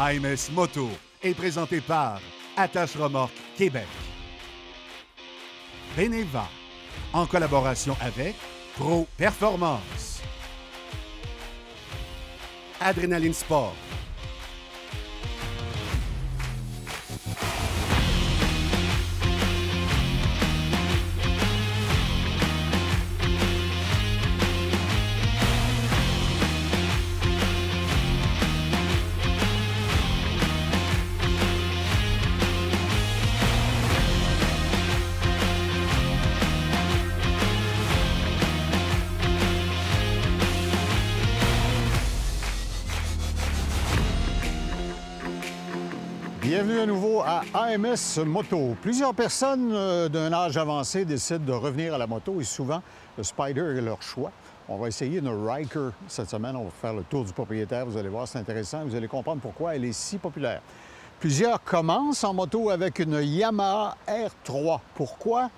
AMS Moto est présenté par Attache Remorque Québec. Beneva, en collaboration avec Pro Performance. Adrénaline Sport. Bienvenue à nouveau à AMS Moto. Plusieurs personnes d'un âge avancé décident de revenir à la moto et souvent, le Spider est leur choix. On va essayer une Ryker cette semaine. On va faire le tour du propriétaire. Vous allez voir, c'est intéressant. Vous allez comprendre pourquoi elle est si populaire. Plusieurs commencent en moto avec une Yamaha R3. Pourquoi?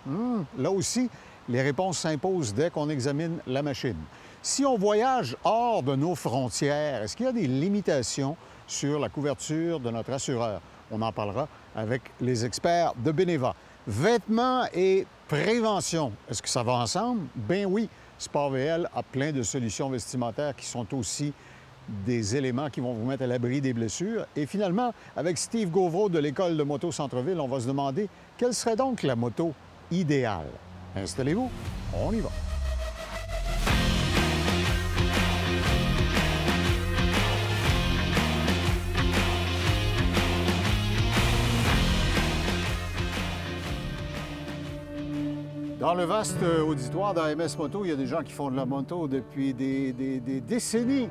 Là aussi, les réponses s'imposent dès qu'on examine la machine. Si on voyage hors de nos frontières, est-ce qu'il y a des limitations sur la couverture de notre assureur? On en parlera avec les experts de Beneva. Vêtements et prévention, est-ce que ça va ensemble? Ben oui, Sport VL a plein de solutions vestimentaires qui sont aussi des éléments qui vont vous mettre à l'abri des blessures. Et finalement, avec Steve Gauvreau de l'École de moto Centre-Ville, on va se demander quelle serait donc la moto idéale. Installez-vous, on y va. Dans le vaste auditoire d'AMS Moto, il y a des gens qui font de la moto depuis des décennies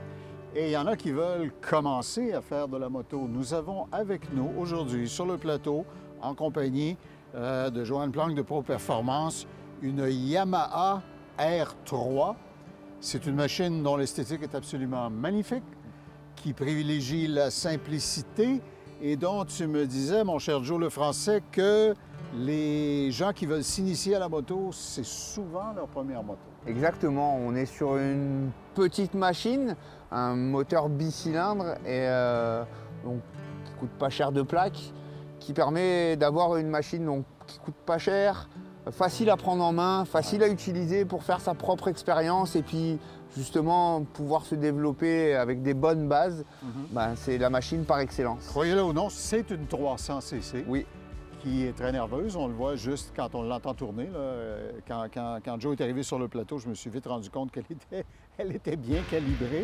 et il y en a qui veulent commencer à faire de la moto. Nous avons avec nous aujourd'hui sur le plateau, en compagnie de Joanne Planck de Pro Performance, une Yamaha R3. C'est une machine dont l'esthétique est absolument magnifique, qui privilégie la simplicité et dont tu me disais, mon cher Joe le Français, que les gens qui veulent s'initier à la moto, c'est souvent leur première moto. Exactement, on est sur une petite machine, un moteur bicylindre et donc, qui ne coûte pas cher de plaque, qui permet d'avoir une machine donc, qui ne coûte pas cher, facile à prendre en main, facile à utiliser pour faire sa propre expérience et puis justement pouvoir se développer avec des bonnes bases. C'est la machine par excellence. Croyez-le ou non, c'est une 300 cc. Oui. Qui est très nerveuse. On le voit juste quand on l'entend tourner. Là. Quand Joe est arrivé sur le plateau, je me suis vite rendu compte qu'elle était bien calibrée.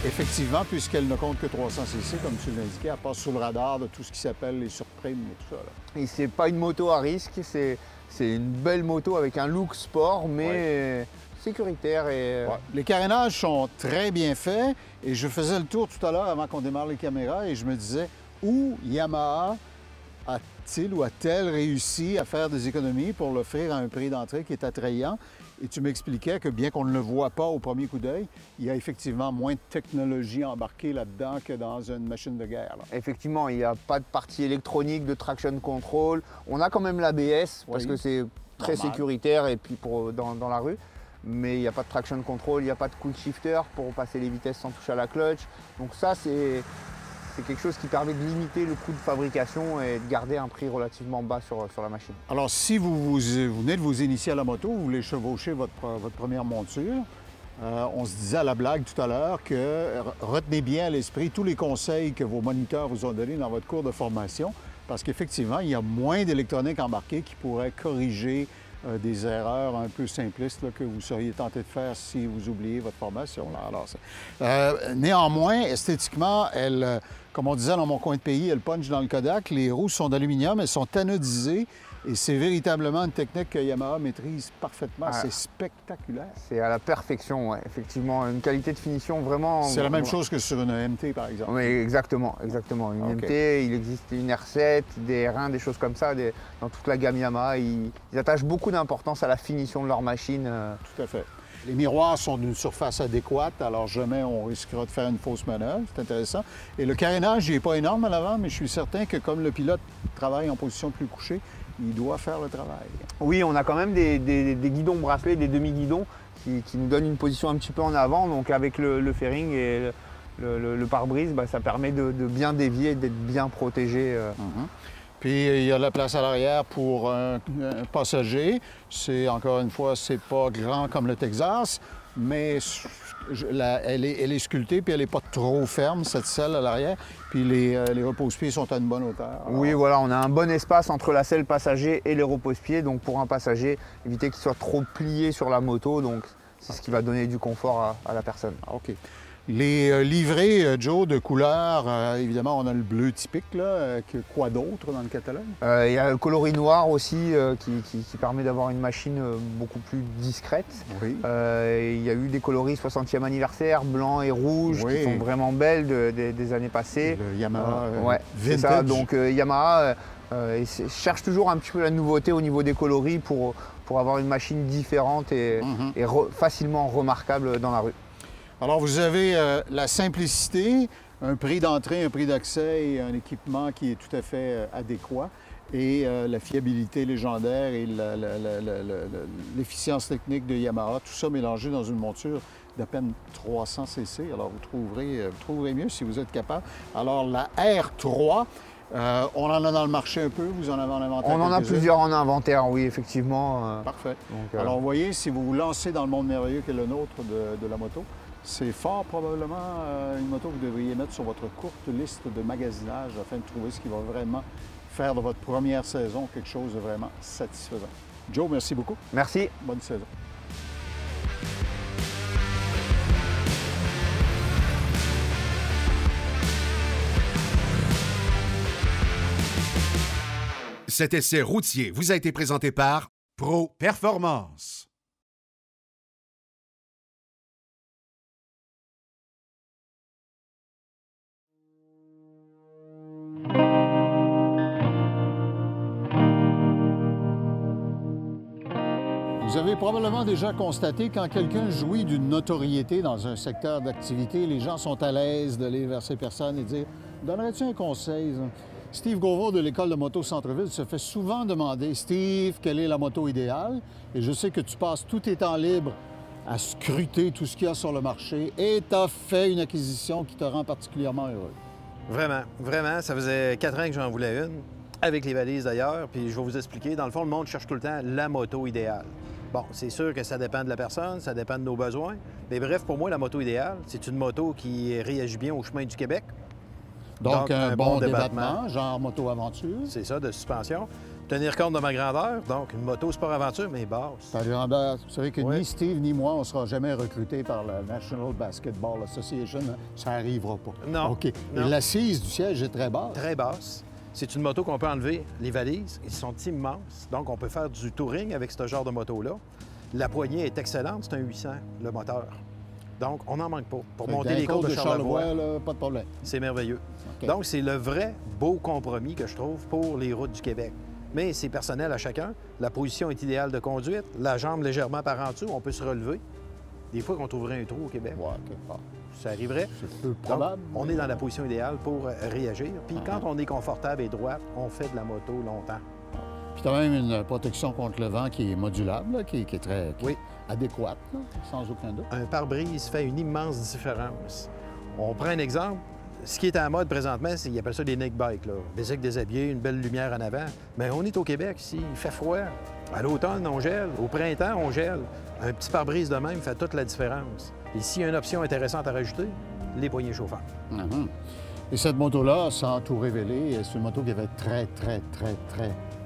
Effectivement, puisqu'elle ne compte que 300 cc, comme tu l'indiquais, elle passe sous le radar de tout ce qui s'appelle les surprimes et tout ça. Là. Et c'est pas une moto à risque, c'est une belle moto avec un look sport, mais sécuritaire. Et... Ouais. Les carénages sont très bien faits et je faisais le tour tout à l'heure avant qu'on démarre les caméras et je me disais où Yamaha a-t-il ou a-t-elle réussi à faire des économies pour l'offrir à un prix d'entrée qui est attrayant? Et tu m'expliquais que bien qu'on ne le voit pas au premier coup d'œil, il y a effectivement moins de technologie embarquée là-dedans que dans une machine de guerre. Là. Effectivement, il n'y a pas de partie électronique, de traction control. On a quand même l'ABS parce que c'est très sécuritaire et puis dans la rue. Mais il n'y a pas de traction control, il n'y a pas de quick shifter pour passer les vitesses sans toucher à la clutch. Donc ça, c'est quelque chose qui permet de limiter le coût de fabrication et de garder un prix relativement bas sur la machine. Alors, si vous venez de vous initier à la moto, vous voulez chevaucher votre première monture, on se disait à la blague tout à l'heure que retenez bien à l'esprit tous les conseils que vos moniteurs vous ont donnés dans votre cours de formation, parce qu'effectivement, il y a moins d'électronique embarquée qui pourrait corriger des erreurs un peu simplistes là, que vous seriez tenté de faire si vous oubliez votre formation. Là. Alors, néanmoins, esthétiquement, elle, comme on disait dans mon coin de pays, elle punch dans le Kodak. Les roues sont d'aluminium, elles sont anodisées Et c'est véritablement une technique que Yamaha maîtrise parfaitement. Ah. C'est spectaculaire. C'est à la perfection, ouais. Effectivement, une qualité de finition vraiment... C'est la même chose que sur une MT, par exemple. Oui, exactement, exactement. Une Ok. MT, il existe une R7, des R1, des choses comme ça. Dans toute la gamme Yamaha, ils attachent beaucoup d'importance à la finition de leur machine. Tout à fait. Les miroirs sont d'une surface adéquate, alors jamais on risquera de faire une fausse manœuvre. C'est intéressant. Et le carénage, il n'est pas énorme à l'avant, mais je suis certain que comme le pilote travaille en position plus couchée, il doit faire le travail. Oui, on a quand même des guidons bracelets, des demi-guidons qui nous donnent une position un petit peu en avant. Donc avec le fairing et le pare-brise, ça permet de bien dévier, d'être bien protégé. Puis il y a la place à l'arrière pour un passager. C'est encore une fois, c'est pas grand comme le Texas, mais elle est sculptée puis elle n'est pas trop ferme, cette selle à l'arrière. Puis les repose-pieds sont à une bonne hauteur. Alors, Oui, voilà, on a un bon espace entre la selle passager et les repose-pieds. Donc pour un passager, éviter qu'il soit trop plié sur la moto. Donc c'est ce qui va donner du confort à la personne. OK. Les livrets, Joe, de couleur, évidemment, on a le bleu typique, là. Quoi d'autre dans le catalogue? Il y a le coloris noir aussi qui permet d'avoir une machine beaucoup plus discrète. Oui. Il y a eu des coloris 60e anniversaire, blanc et rouge, Oui. qui sont vraiment belles des années passées. Le Yamaha Ouais, c'est vintage. ça. Donc Yamaha cherche toujours un petit peu la nouveauté au niveau des coloris pour avoir une machine différente et facilement remarquable dans la rue. Alors, vous avez la simplicité, un prix d'entrée, un prix d'accès et un équipement qui est tout à fait adéquat. Et la fiabilité légendaire et l'efficience technique de Yamaha, tout ça mélangé dans une monture d'à peine 300 cc. Alors, vous trouverez mieux si vous êtes capable. Alors, la R3, on en a dans le marché un peu, vous en avez en inventaire? On en a quelques-unes? plusieurs en inventaire, oui, effectivement. Parfait. Donc, Alors, vous voyez, si vous vous lancez dans le monde merveilleux qu'est le nôtre de la moto, c'est fort probablement une moto que vous devriez mettre sur votre courte liste de magasinage afin de trouver ce qui va vraiment faire de votre première saison quelque chose de vraiment satisfaisant. Joe, merci beaucoup. Merci. Bonne saison. Cet essai routier vous a été présenté par Pro Performance. Vous avez probablement déjà constaté quand quelqu'un jouit d'une notoriété dans un secteur d'activité, les gens sont à l'aise d'aller vers ces personnes et dire « Donnerais-tu un conseil? » Steve Gauvreau de l'École de moto Centre-Ville se fait souvent demander « Steve, quelle est la moto idéale? » Et je sais que tu passes tous tes temps libres à scruter tout ce qu'il y a sur le marché et tu as fait une acquisition qui te rend particulièrement heureux. Vraiment, vraiment. Ça faisait 4 ans que j'en voulais une, avec les valises d'ailleurs. Puis je vais vous expliquer. Dans le fond, le monde cherche tout le temps la moto idéale. Bon, c'est sûr que ça dépend de la personne, ça dépend de nos besoins. Mais bref, pour moi, la moto idéale, c'est une moto qui réagit bien au chemin du Québec. Donc un bon débattement, genre moto-aventure. C'est ça, de suspension. Tenir compte de ma grandeur, donc une moto sport-aventure, mais basse. Ta grandeur, vous savez que Oui. ni Steve ni moi, on ne sera jamais recrutés par la National Basketball Association. Ça n'arrivera pas. Non, OK. non. Et l'assise du siège est très basse. Très basse. C'est une moto qu'on peut enlever. Les valises, ils sont immenses. Donc, on peut faire du touring avec ce genre de moto-là. La poignée est excellente. C'est un 800, le moteur. Donc, on n'en manque pas. Pour monter les côtes de Charlevoix, là, pas de problème. c'est merveilleux. OK. Donc, c'est le vrai beau compromis que je trouve pour les routes du Québec. Mais c'est personnel à chacun. La position est idéale de conduite. La jambe légèrement par en dessous, on peut se relever. Des fois qu'on trouverait un trou au Québec, Ouais, quelque part. ça arriverait. C'est peu Donc, probable. on est dans la position idéale pour réagir. Puis Uh-huh. quand on est confortable et droit, on fait de la moto longtemps. Puis tu as même une protection contre le vent qui est modulable, là, qui est très Oui. adéquate, là, sans aucun doute. Un pare-brise fait une immense différence. On prend un exemple. Ce qui est à la mode présentement, c'est qu'ils appellent ça des neck bikes. Là. Des cycles déshabillés, une belle lumière en avant. Mais on est au Québec ici, il fait froid. À l'automne, on gèle. Au printemps, on gèle. Un petit pare-brise de même fait toute la différence. Et s'il y a une option intéressante à rajouter, les poignées chauffantes. Mhm. Et cette moto-là, sans tout révéler, c'est une moto qui avait très,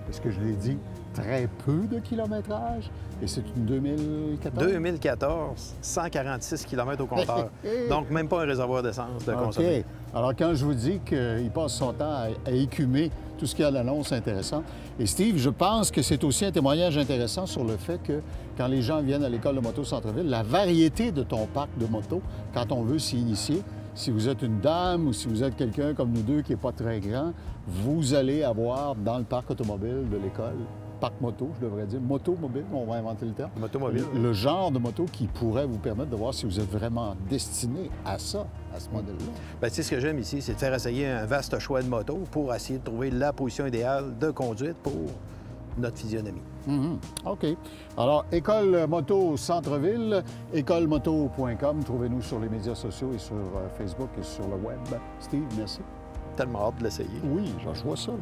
est-ce que je l'ai dit? très peu de kilométrage. Et c'est une 2014? 2014, 146 km au compteur. Donc, même pas un réservoir d'essence de consommer. OK. Alors, quand je vous dis qu'il passe son temps à écumer tout ce qu'il y a à l'annonce intéressant. Et Steve, je pense que c'est aussi un témoignage intéressant sur le fait que quand les gens viennent à l'école de moto Centre-Ville, la variété de ton parc de moto, quand on veut s'y initier, si vous êtes une dame ou si vous êtes quelqu'un comme nous deux qui n'est pas très grand, vous allez avoir dans le parc automobile de l'école, parc moto, je devrais dire, moto-mobile, on va inventer le terme. Motomobile. Le genre de moto qui pourrait vous permettre de voir si vous êtes vraiment destiné à ça, à ce modèle-là. Bien, tu sais, ce que j'aime ici, c'est de faire essayer un vaste choix de moto pour essayer de trouver la position idéale de conduite pour notre physionomie. OK. Alors, École Moto Centre-Ville, écolemoto.com. Trouvez-nous sur les médias sociaux et sur Facebook et sur le web. Steve, merci. Tellement hâte de l'essayer. Oui, je vois ça. Là.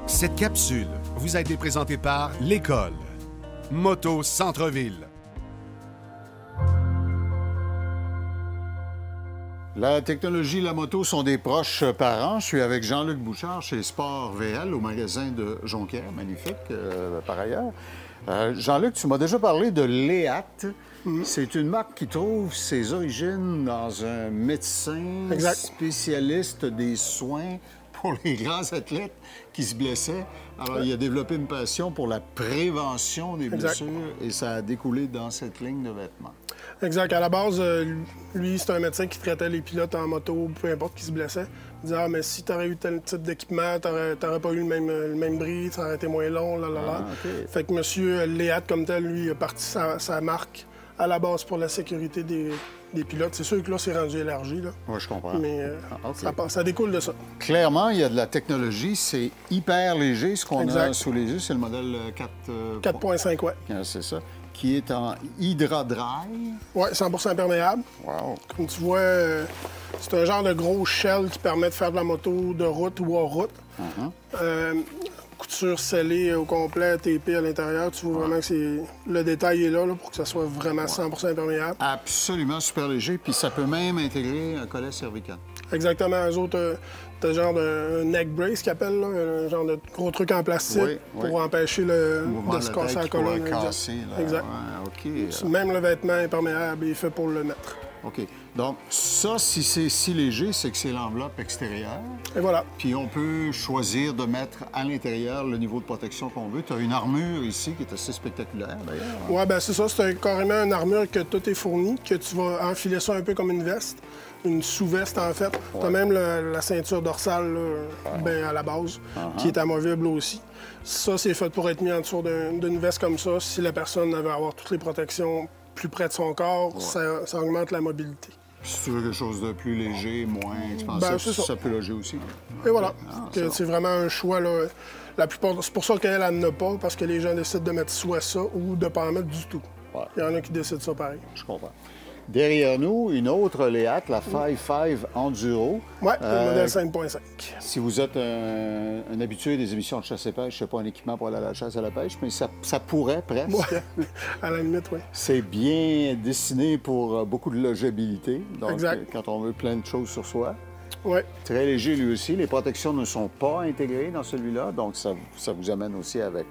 Cette capsule vous a été présentée par l'École Moto Centre-Ville. La technologie et la moto sont des proches parents. Je suis avec Jean-Luc Bouchard chez Sport VL au magasin de Jonquière, magnifique par ailleurs. Jean-Luc, tu m'as déjà parlé de Léat. C'est une marque qui trouve ses origines dans un médecin spécialiste des soins pour les grands athlètes qui se blessaient. Alors, il a développé une passion pour la prévention des blessures et ça a découlé dans cette ligne de vêtements. Exact. À la base, lui, c'est un médecin qui traitait les pilotes en moto, peu importe qui se blessaient. Il disait « Ah, mais si tu aurais eu tel type d'équipement, tu n'aurais pas eu le même bris, ça aurait été moins long, là. Okay. Fait que M. Léat, comme tel, lui, a parti sa marque à la base pour la sécurité des pilotes. C'est sûr que là, c'est rendu élargi, là. Oui, je comprends. Mais ça découle de ça. Clairement, il y a de la technologie. C'est hyper léger. Ce qu'on a sous les yeux, c'est le modèle 4.5, oui. C'est ça. Qui est en Hydra Dry. Oui, 100% imperméable. Wow. Comme tu vois, c'est un genre de gros shell qui permet de faire de la moto de route ou hors route. Couture scellée au complet, TP à l'intérieur. Tu vois vraiment que le détail est là pour que ça soit vraiment 100% imperméable. Absolument super léger. Puis ça peut même intégrer un collet cervical. Exactement. Eux autres, t'as genre de neck brace qu'ils appellent, là, un genre de gros truc en plastique pour empêcher de se casser la colonne. Exact. Ouais, OK. Même le vêtement imperméable est fait pour le mettre. OK. Donc, ça, si c'est si léger, c'est que c'est l'enveloppe extérieure. Et voilà. Puis on peut choisir de mettre à l'intérieur le niveau de protection qu'on veut. Tu as une armure ici qui est assez spectaculaire, d'ailleurs. Oui, bien c'est ça. C'est carrément une armure que tout est fourni, que tu vas enfiler ça un peu comme une veste. Une sous-veste, en fait. Tu as même la ceinture dorsale, à la base, qui est amovible aussi. Ça, c'est fait pour être mis en dessous d'une veste comme ça. Si la personne veut avoir toutes les protections plus près de son corps, ça augmente la mobilité. Si tu veux quelque chose de plus léger, moins expansif, ça peut loger aussi. Et voilà. C'est vraiment un choix, là. La plupart, c'est pour ça qu'elle n'en a pas, parce que les gens décident de mettre soit ça ou de ne pas en mettre du tout. Il y en a qui décident ça pareil. Je comprends. Derrière nous, une autre Léat, la 5.5 Enduro. Oui, le modèle 5.5. Si vous êtes un habitué des émissions de chasse et pêche, je ne sais pas un équipement pour aller à la chasse et à la pêche, mais ça pourrait presque. Ouais, à la limite, oui. C'est bien dessiné pour beaucoup de logabilité. Donc, quand on veut plein de choses sur soi. Oui. Très léger, lui aussi. Les protections ne sont pas intégrées dans celui-là, donc ça vous amène aussi avec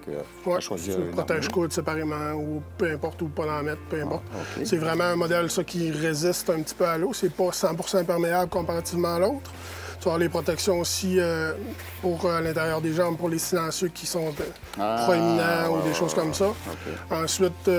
à choisir une protège-coude séparément ou peu importe où pas en mettre, peu importe. C'est vraiment un modèle ça, qui résiste un petit peu à l'eau. C'est pas 100% imperméable comparativement à l'autre. Tu vas avoir les protections aussi pour l'intérieur des jambes, pour les silencieux qui sont proéminents ou des choses comme ça. Ensuite,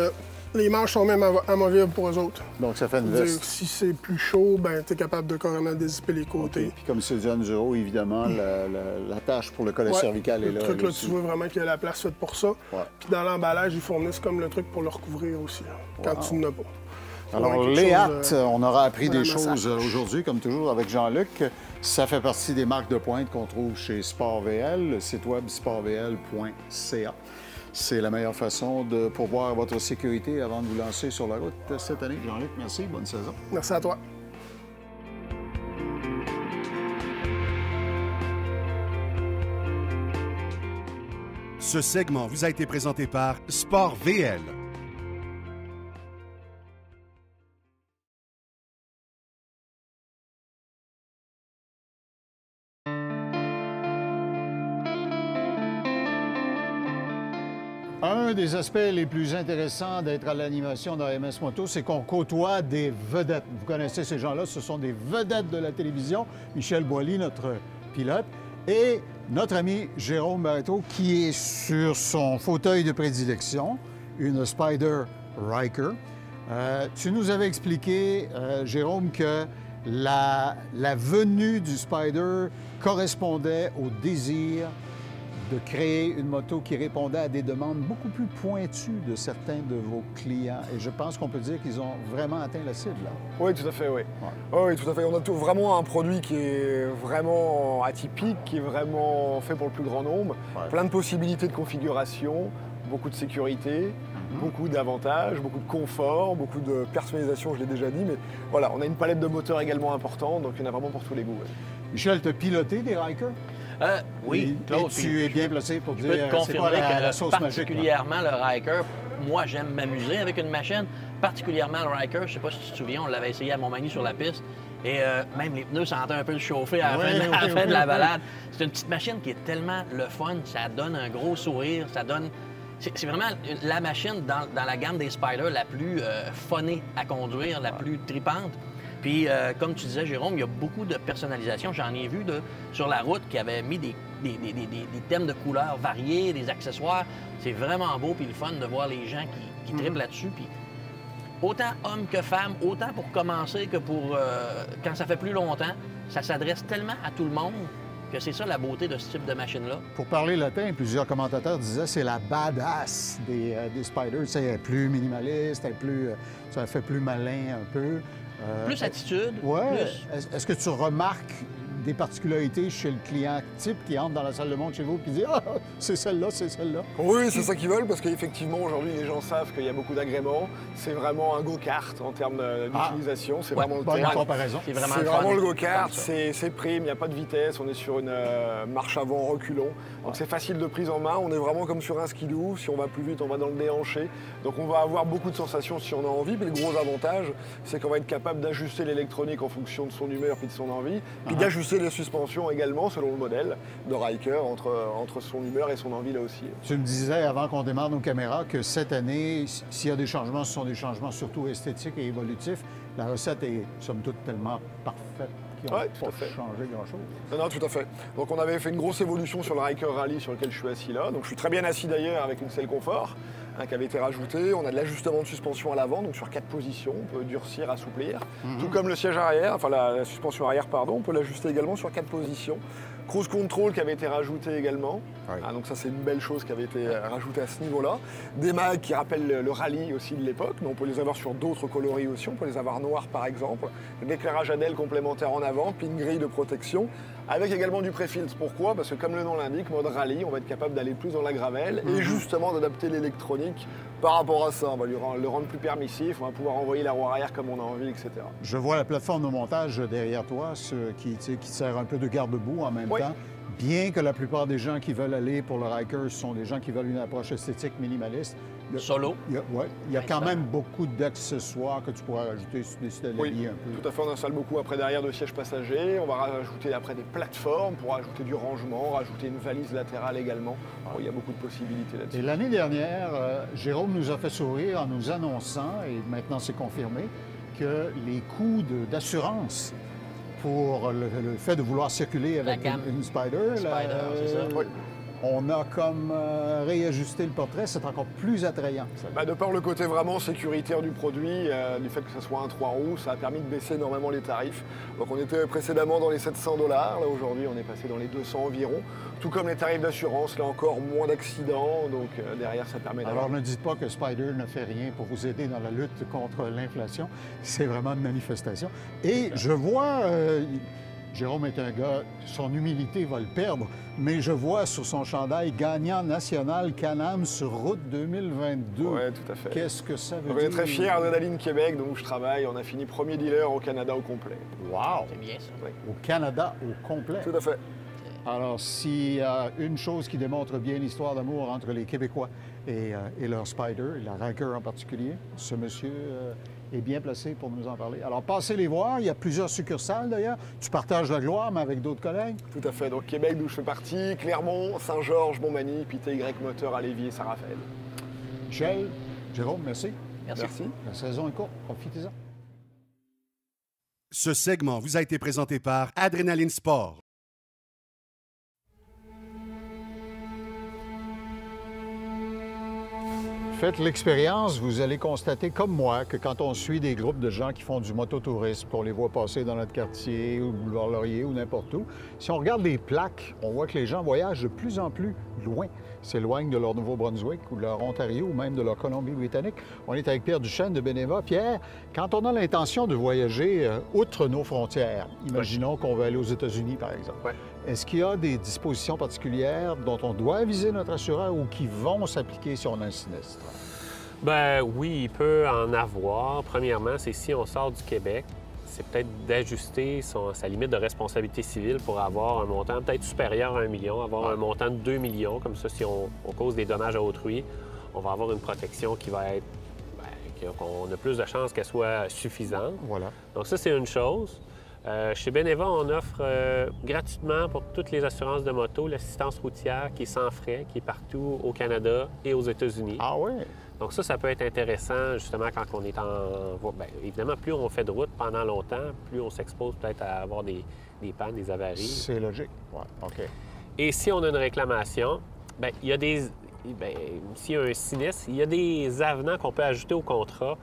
les manches sont même amovibles pour eux autres. Donc, ça fait une veste. Si c'est plus chaud, ben tu es capable de carrément dézipper les côtés. Puis comme c'est du enduro, évidemment, la tâche pour le collet cervical est là. Le truc, là, tu vois vraiment qu'il y a la place faite pour ça. Puis dans l'emballage, ils fournissent comme le truc pour le recouvrir aussi, quand tu n'en as pas. Alors, Léat, on aura appris des choses aujourd'hui, comme toujours, avec Jean-Luc. Ça fait partie des marques de pointe qu'on trouve chez Sport VL, le site web sportvl.ca. C'est la meilleure façon de pourvoir votre sécurité avant de vous lancer sur la route cette année. Jean-Luc, merci. Bonne saison. Merci à toi. Ce segment vous a été présenté par Sport VL. Un des aspects les plus intéressants d'être à l'animation d'AMS Moto, c'est qu'on côtoie des vedettes. Vous connaissez ces gens-là, ce sont des vedettes de la télévision. Michel Boilly, notre pilote, et notre ami Jérôme Barreto, qui est sur son fauteuil de prédilection, une Spider Ryker. Tu nous avais expliqué, Jérôme, que la venue du Spider correspondait au désir de créer une moto qui répondait à des demandes beaucoup plus pointues de certains de vos clients. Et je pense qu'on peut dire qu'ils ont vraiment atteint la cible, là. Oui, tout à fait, oui. Oui, tout à fait. On a vraiment un produit qui est vraiment atypique, qui est vraiment fait pour le plus grand nombre. Plein de possibilités de configuration, beaucoup de sécurité, beaucoup d'avantages, beaucoup de confort, beaucoup de personnalisation, je l'ai déjà dit. Mais voilà, on a une palette de moteurs également importante, donc il y en a vraiment pour tous les goûts. Michel, tu as piloté des Rykers? Oui, Claude. Et tu es bien placé pour dire Je peux te c'est quoi confirmer la que sauce particulièrement le Ryker, moi j'aime m'amuser avec une machine, particulièrement le Ryker, je sais pas si tu te souviens, on l'avait essayé à Montmagny sur la piste, et même les pneus sentaient un peu le chauffer à la fin de la balade. C'est une petite machine qui est tellement le fun, ça donne un gros sourire, ça donne... C'est vraiment la machine dans la gamme des Spyder la plus funnée à conduire, la plus tripante. Puis, comme tu disais, Jérôme, il y a beaucoup de personnalisation. J'en ai vu sur la route qui avaient mis des thèmes de couleurs variés, des accessoires. C'est vraiment beau, puis le fun de voir les gens qui trippent là-dessus. Puis, autant hommes que femmes, autant pour commencer que pour quand ça fait plus longtemps, ça s'adresse tellement à tout le monde que c'est ça la beauté de ce type de machine-là. Pour parler latin, plusieurs commentateurs disaient c'est la badass des Spyder. Tu sais, elle est plus minimaliste, ça fait plus malin un peu. Plus attitude. Oui. Plus... Est-ce que tu remarques des particularités chez le client type qui entre dans la salle de montre chez vous et qui dit « Ah, c'est celle-là, c'est celle-là ». Oui, c'est ça qu'ils veulent, parce qu'effectivement, aujourd'hui, les gens savent qu'il y a beaucoup d'agréments. C'est vraiment un go-kart en termes d'utilisation. C'est vraiment le terme. Comparaison. C'est vraiment le go-kart, c'est prime, il n'y a pas de vitesse, on est sur une marche avant reculons. Donc c'est facile de prise en main, on est vraiment comme sur un skidoo. Si on va plus vite, on va dans le déhanché. Donc on va avoir beaucoup de sensations si on a envie. Puis le gros avantage, c'est qu'on va être capable d'ajuster l'électronique en fonction de son humeur et de son envie, puis d'ajuster les suspensions également selon le modèle de Ryker entre son humeur et son envie là aussi. Tu me disais avant qu'on démarre nos caméras que cette année, s'il y a des changements, ce sont des changements surtout esthétiques et évolutifs. La recette est, somme toute, tellement parfaite qu'ils n'ont pas changé grand-chose. Non, tout à fait. Donc on avait fait une grosse évolution sur le Ryker Rally sur lequel je suis assis là. Donc je suis très bien assis d'ailleurs avec une selle confort qui avait été rajoutée. On a de l'ajustement de suspension à l'avant, donc sur 4 positions. On peut durcir, assouplir. Tout comme le siège arrière, enfin la suspension arrière, pardon, on peut l'ajuster également sur 4 positions. Cruise Control qui avait été rajouté également. Donc ça, c'est une belle chose qui avait été rajoutée à ce niveau-là. Des mags qui rappellent le rallye aussi de l'époque, mais on peut les avoir sur d'autres coloris aussi. On peut les avoir noirs par exemple. L'éclairage ADEL complémentaire en avant, puis une grille de protection, avec également du pré-filtre. Pourquoi? Parce que comme le nom l'indique, mode rallye, on va être capable d'aller plus dans la gravelle et justement d'adapter l'électronique par rapport à ça. On va le rendre plus permissif, on va pouvoir envoyer la roue arrière comme on a envie, etc. Je vois la plateforme de montage derrière toi, qui sert un peu de garde-boue en même temps. Bien que la plupart des gens qui veulent aller pour le Ryker sont des gens qui veulent une approche esthétique minimaliste. Solo. Il y a quand même beaucoup d'accessoires que tu pourras rajouter si tu décides de l'habiller un peu. Tout à fait, on installe beaucoup après derrière de sièges passagers. On va rajouter après des plateformes pour rajouter du rangement, rajouter une valise latérale également. Il y a beaucoup de possibilités là-dessus. Et l'année dernière, Jérôme nous a fait sourire en nous annonçant, et maintenant c'est confirmé, que les coûts d'assurance pour le fait de vouloir circuler avec une Spider, c'est ça. on a comme réajusté le portrait, c'est encore plus attrayant. De par le côté vraiment sécuritaire du produit, du fait que ce soit un 3 roues, ça a permis de baisser énormément les tarifs. Donc on était précédemment dans les 700 $, là aujourd'hui on est passé dans les 200 environ. Tout comme les tarifs d'assurance, là encore moins d'accidents, donc derrière ça permet d'avoir... Alors ne dites pas que Spider ne fait rien pour vous aider dans la lutte contre l'inflation, c'est vraiment une manifestation. Et je vois... Jérôme est un gars, son humilité va le perdre, mais je vois sur son chandail gagnant national Can-Am sur route 2022. Oui, tout à fait. Qu'est-ce que ça veut dire? On est très fiers d'Adaline Québec, donc où je travaille. On a fini premier dealer au Canada au complet. Wow! C'est bien ça. Oui. Au Canada au complet. Tout à fait. Alors, s'il y a une chose qui démontre bien l'histoire d'amour entre les Québécois et leur Spider, la Ryker en particulier, ce monsieur est bien placé pour nous en parler. Alors, passez les voir. Il y a plusieurs succursales, d'ailleurs. Tu partages la gloire, mais avec d'autres collègues. Tout à fait. Donc, Québec, d'où je fais partie, Clermont, Saint-Georges, Montmagny, puis TY Moteur à Lévis et Saint-Raphaël. Jay. Jérôme, merci. Merci. La saison est courte, profitez-en. Ce segment vous a été présenté par Adrénaline Sport. Faites l'expérience, vous allez constater, comme moi, que quand on suit des groupes de gens qui font du mototourisme, qu'on les voit passer dans notre quartier, ou boulevard Laurier, ou n'importe où, si on regarde les plaques, on voit que les gens voyagent de plus en plus loin, s'éloignent de leur Nouveau-Brunswick ou de leur Ontario ou même de leur Colombie-Britannique. On est avec Pierre Duchesne de Beneva. Pierre, quand on a l'intention de voyager outre nos frontières, imaginons qu'on veut aller aux États-Unis, par exemple, Ouais. est-ce qu'il y a des dispositions particulières dont on doit aviser notre assureur ou qui vont s'appliquer si on a un sinistre? Ben oui, il peut en avoir. Premièrement, c'est si on sort du Québec, c'est peut-être d'ajuster sa limite de responsabilité civile pour avoir un montant peut-être supérieur à 1 million, avoir un montant de 2 millions. Comme ça, si on cause des dommages à autrui, on va avoir une protection qui va être... qu'on a plus de chances qu'elle soit suffisante. Voilà. Donc ça, c'est une chose. Chez Beneva, on offre gratuitement pour toutes les assurances de moto l'assistance routière qui est sans frais, qui est partout au Canada et aux États-Unis. Ah oui? Donc ça peut être intéressant justement quand on est en... Bien, évidemment, plus on fait de route pendant longtemps, plus on s'expose peut-être à avoir des pannes, des avaries. C'est logique. Oui, OK. Et si on a une réclamation, bien, il y a des... Bien, s'il y a un sinistre, il y a des avenants qu'on peut ajouter au contrat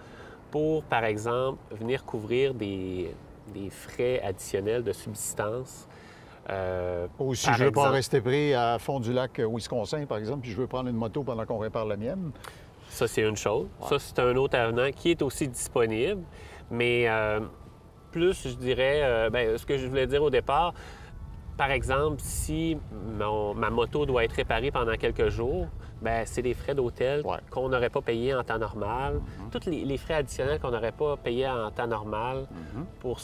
pour, par exemple, venir couvrir des frais additionnels de subsistance. Ou si je ne veux pas rester pris à fond du lac Wisconsin, par exemple, puis je veux prendre une moto pendant qu'on répare la mienne. Ça, c'est une chose. Ouais. Ça, c'est un autre avenant qui est aussi disponible. Mais plus, je dirais, ce que je voulais dire au départ, par exemple, si ma moto doit être réparée pendant quelques jours, bien, c'est des frais d'hôtel qu'on n'aurait pas payés en temps normal. Tous les frais additionnels qu'on n'aurait pas payés en temps normal pour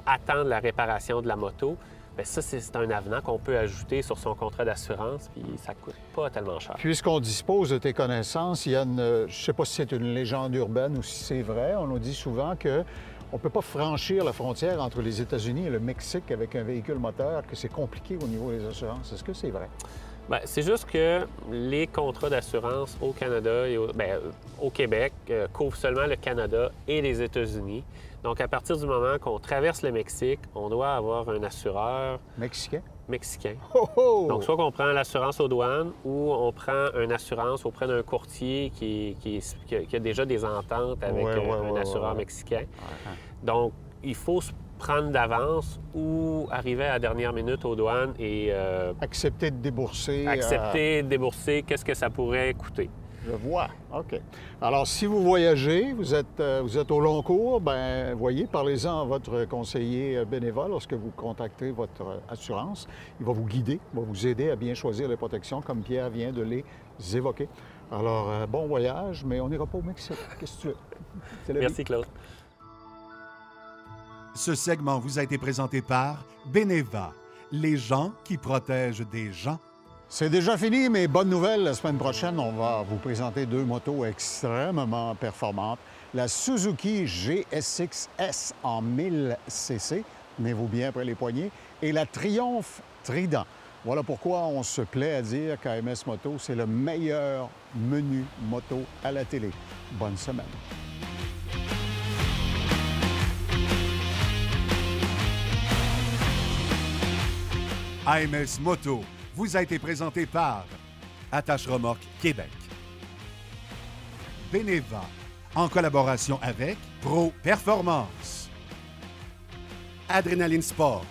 attendre la réparation de la moto, bien, ça, c'est un avenant qu'on peut ajouter sur son contrat d'assurance, puis ça ne coûte pas tellement cher. Puisqu'on dispose de tes connaissances, il y a je ne sais pas si c'est une légende urbaine ou si c'est vrai, on nous dit souvent que on ne peut pas franchir la frontière entre les États-Unis et le Mexique avec un véhicule moteur, que c'est compliqué au niveau des assurances. Est-ce que c'est vrai? Bien, c'est juste que les contrats d'assurance au Canada et au Québec couvrent seulement le Canada et les États-Unis. Donc, à partir du moment qu'on traverse le Mexique, on doit avoir un assureur... Mexicain? Mexicain. Oh oh! Donc, soit qu'on prend l'assurance aux douanes ou on prend une assurance auprès d'un courtier qui a déjà des ententes avec un assureur mexicain. Donc, il faut se prendre d'avance ou arriver à la dernière minute aux douanes et... accepter de débourser. Accepter de débourser, qu'est-ce que ça pourrait coûter. Je vois. OK. Alors, si vous voyagez, vous êtes au long cours, bien, voyez, parlez-en à votre conseiller bénévole lorsque vous contactez votre assurance. Il va vous guider, il va vous aider à bien choisir les protections, comme Pierre vient de les évoquer. Alors, bon voyage, mais on n'ira pas au Mexique. Qu'est-ce que tu veux? C'est la Merci, vie. Claude. Ce segment vous a été présenté par Beneva, les gens qui protègent des gens. C'est déjà fini, mais bonne nouvelle, la semaine prochaine, on va vous présenter 2 motos extrêmement performantes. La Suzuki GSX-S en 1000 cc, tenez-vous bien après les poignets, et la Triumph Trident. Voilà pourquoi on se plaît à dire qu'AMS Moto, c'est le meilleur menu moto à la télé. Bonne semaine. AMS Moto vous a été présenté par Attache Remorque Québec. Beneva, en collaboration avec Pro Performance. Adrénaline Sport,